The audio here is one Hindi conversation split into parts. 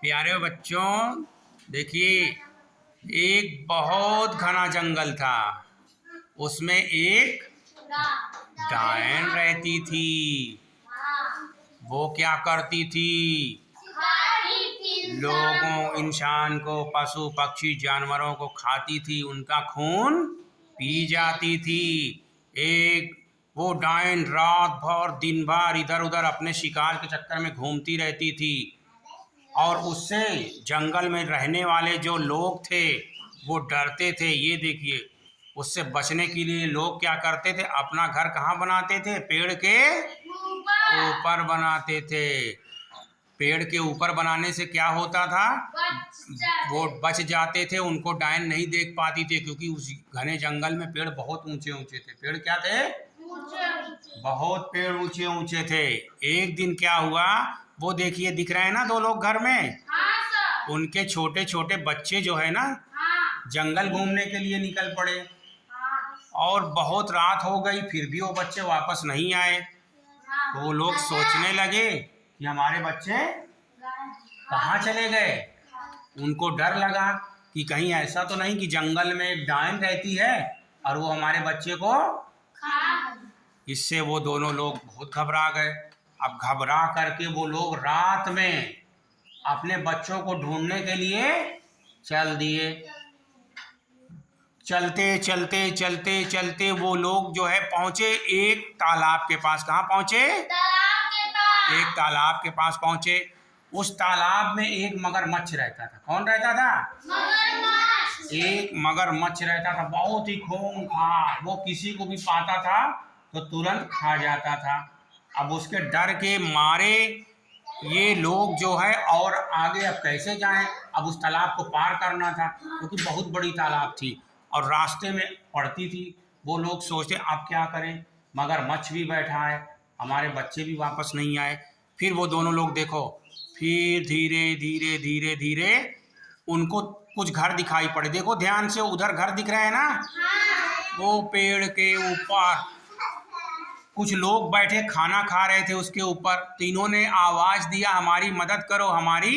प्यारे बच्चों, देखिए, एक बहुत घना जंगल था। उसमें एक डायन रहती थी। वो क्या करती थी? लोगों, इंसान को, पशु पक्षी जानवरों को खाती थी, उनका खून पी जाती थी। एक वो डायन रात भर दिन भर इधर उधर अपने शिकार के चक्कर में घूमती रहती थी। और उससे जंगल में रहने वाले जो लोग थे वो डरते थे। ये देखिए, उससे बचने के लिए लोग क्या करते थे? अपना घर कहाँ बनाते थे? पेड़ के ऊपर बनाते थे। पेड़ के ऊपर बनाने से क्या होता था? वो बच जाते थे, उनको डायन नहीं देख पाती थी, क्योंकि उस घने जंगल में पेड़ बहुत ऊंचे ऊंचे थे। पेड़ क्या थे? बहुत पेड़ ऊंचे ऊंचे थे। एक दिन क्या हुआ, वो देखिए, दिख रहे हैं ना दो लोग घर में? उनके छोटे छोटे बच्चे जो है ना, जंगल घूमने के लिए निकल पड़े। और बहुत रात हो गई, फिर भी वो बच्चे वापस नहीं आए। तो वो लोग सोचने लगे कि हमारे बच्चे कहाँ चले गए। उनको डर लगा कि कहीं ऐसा तो नहीं कि जंगल में एक डायन रहती है और वो हमारे बच्चे को। इससे वो दोनों लोग बहुत घबरा गए। अब घबरा करके वो लोग रात में अपने बच्चों को ढूंढने के लिए चल दिए। चलते चलते चलते चलते वो लोग जो है पहुंचे एक तालाब के पास। कहाँ पहुंचे? एक तालाब के पास पहुंचे। उस तालाब में एक मगरमच्छ रहता था। कौन रहता था? मगरमच्छ। एक मगरमच्छ रहता था, बहुत ही खूंखार। वो किसी को भी पाता था तो तुरंत खा जाता था। अब उसके डर के मारे ये लोग जो है, और आगे अब कैसे जाएं? अब उस तालाब को पार करना था, क्योंकि बहुत बड़ी तालाब थी और रास्ते में पड़ती थी। वो लोग सोचते अब क्या करें, मगरमच्छ भी बैठा है, हमारे बच्चे भी वापस नहीं आए। फिर वो दोनों लोग देखो, फिर धीरे धीरे धीरे धीरे उनको कुछ घर दिखाई पड़े। देखो ध्यान से, उधर घर दिख रहे हैं ना? वो पेड़ के ऊपर कुछ लोग बैठे खाना खा रहे थे उसके ऊपर। तो इन्होंने आवाज दिया, हमारी मदद करो, हमारी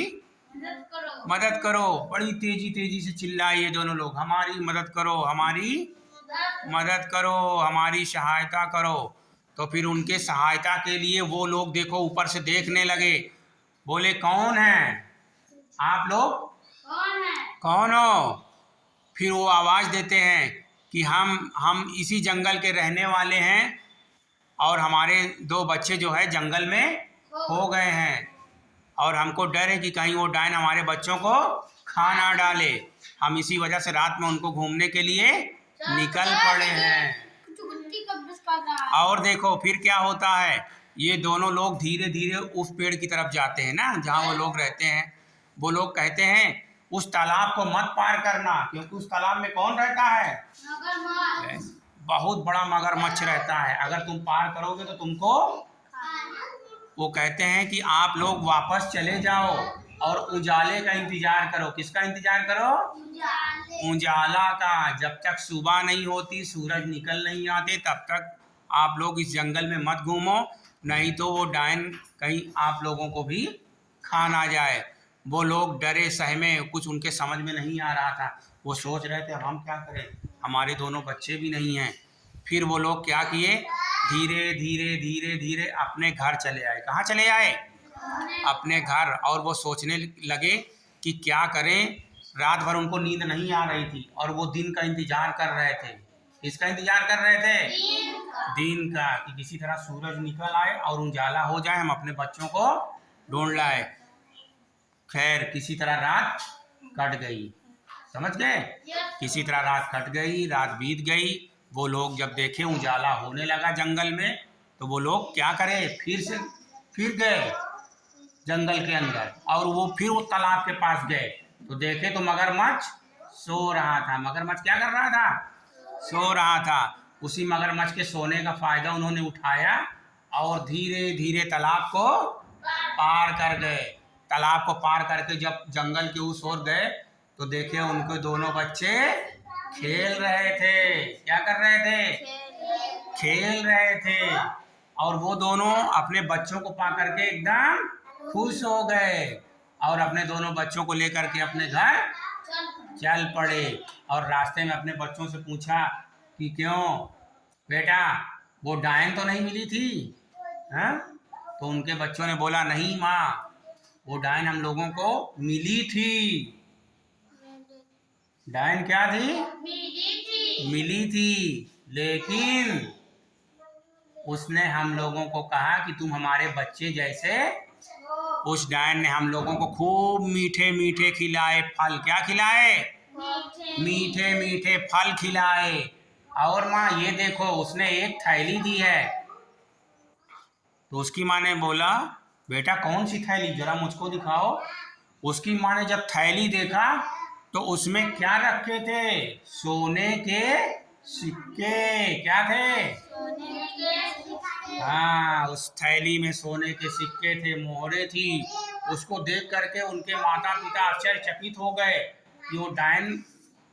मदद करो। बड़ी तेजी तेजी से चिल्लाए ये दोनों लोग, हमारी मदद करो, हमारी मदद करो, हमारी सहायता करो। तो फिर उनके सहायता के लिए वो लोग देखो ऊपर से देखने लगे। बोले कौन है आप लोग? कौन हो? फिर वो आवाज देते हैं कि हम इसी जंगल के रहने वाले हैं और हमारे दो बच्चे जो है जंगल में खो गए हैं और हमको डर है कि कहीं वो डायन हमारे बच्चों को खा ना डाले। हम इसी वजह से रात में उनको घूमने के लिए निकल पड़े हैं। और देखो फिर क्या होता है, ये दोनों लोग धीरे धीरे उस पेड़ की तरफ जाते हैं ना जहाँ वो लोग रहते हैं। वो लोग कहते हैं उस तालाब को मत पार करना, क्योंकि उस तालाब में कौन रहता है? बहुत बड़ा मगरमच्छ रहता है, अगर तुम पार करोगे तो तुमको। वो कहते हैं कि आप लोग वापस चले जाओ और उजाले का इंतजार करो। किसका इंतजार करो? उजाला का। जब तक सुबह नहीं होती, सूरज निकल नहीं आते, तब तक आप लोग इस जंगल में मत घूमो, नहीं तो वो डायन कहीं आप लोगों को भी खा ना जाए। वो लोग डरे सहमे, कुछ उनके समझ में नहीं आ रहा था। वो सोच रहे थे अब हम क्या करें, हमारे दोनों बच्चे भी नहीं हैं। फिर वो लोग क्या किए, धीरे धीरे धीरे धीरे अपने घर चले आए। कहाँ चले आए? अपने घर। और वो सोचने लगे कि क्या करें। रात भर उनको नींद नहीं आ रही थी और वो दिन का इंतजार कर रहे थे। किसका इंतजार कर रहे थे? दिन का, कि किसी तरह सूरज निकल आए और उजाला हो जाए, हम अपने बच्चों को ढूंढ लाए। खैर किसी तरह रात कट गई। समझ गए? किसी तरह रात कट गई, रात बीत गई। वो लोग जब देखे उजाला होने लगा जंगल में, तो वो लोग क्या करें, फिर गए जंगल के अंदर और वो फिर वो तालाब के पास गए। तो देखे तो मगरमच्छ सो रहा था। मगरमच्छ क्या कर रहा था? सो रहा था। उसी मगरमच्छ के सोने का फायदा उन्होंने उठाया और धीरे धीरे तालाब को पार कर गए। तालाब को पार करके जब जंगल के उस ओर गए तो देखे उनके दोनों बच्चे खेल रहे थे। क्या कर रहे थे? खेल रहे थे। और वो दोनों अपने बच्चों को पा करके एकदम खुश हो गए और अपने दोनों बच्चों को लेकर के अपने घर चल पड़े। और रास्ते में अपने बच्चों से पूछा कि क्यों बेटा, वो डायन तो नहीं मिली थी? हाँ? तो उनके बच्चों ने बोला, नहीं माँ, वो डायन हम लोगों को मिली थी। डायन क्या थी? मिली थी, लेकिन उसने हम लोगों को कहा कि तुम हमारे बच्चे जैसे। उस डायन ने हम लोगों को खूब मीठे मीठे खिलाए फल। क्या खिलाए? मीठे मीठे फल खिलाए। और माँ ये देखो, उसने एक थैली दी है। तो उसकी माँ ने बोला, बेटा कौन सी थैली, जरा मुझको दिखाओ। उसकी माँ ने जब थैली देखा तो उसमें क्या रखे थे? सोने के सिक्के। क्या थे? हाँ, उस थैली में सोने के सिक्के थे, मोहरे थी। उसको देख करके उनके माता पिता आश्चर्यचकित हो गए कि वो डायन,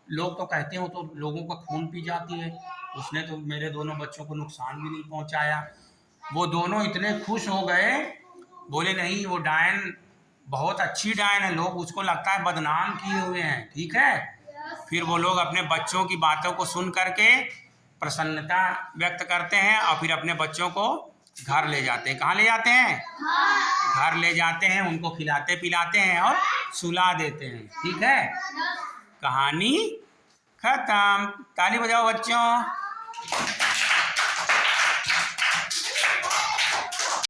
लोग तो कहते हो तो लोगों का खून पी जाती है, उसने तो मेरे दोनों बच्चों को नुकसान भी नहीं पहुंचाया। वो दोनों इतने खुश हो गए, बोले नहीं, वो डायन बहुत अच्छी डायन है, लोग उसको लगता है बदनाम किए हुए हैं। ठीक है, फिर वो लोग अपने बच्चों की बातों को सुन करके प्रसन्नता व्यक्त करते हैं और फिर अपने बच्चों को घर ले जाते हैं। कहाँ ले जाते हैं? घर ले जाते हैं, उनको खिलाते पिलाते हैं और सुला देते हैं। ठीक है, कहानी खत्म। ताली बजाओ बच्चों।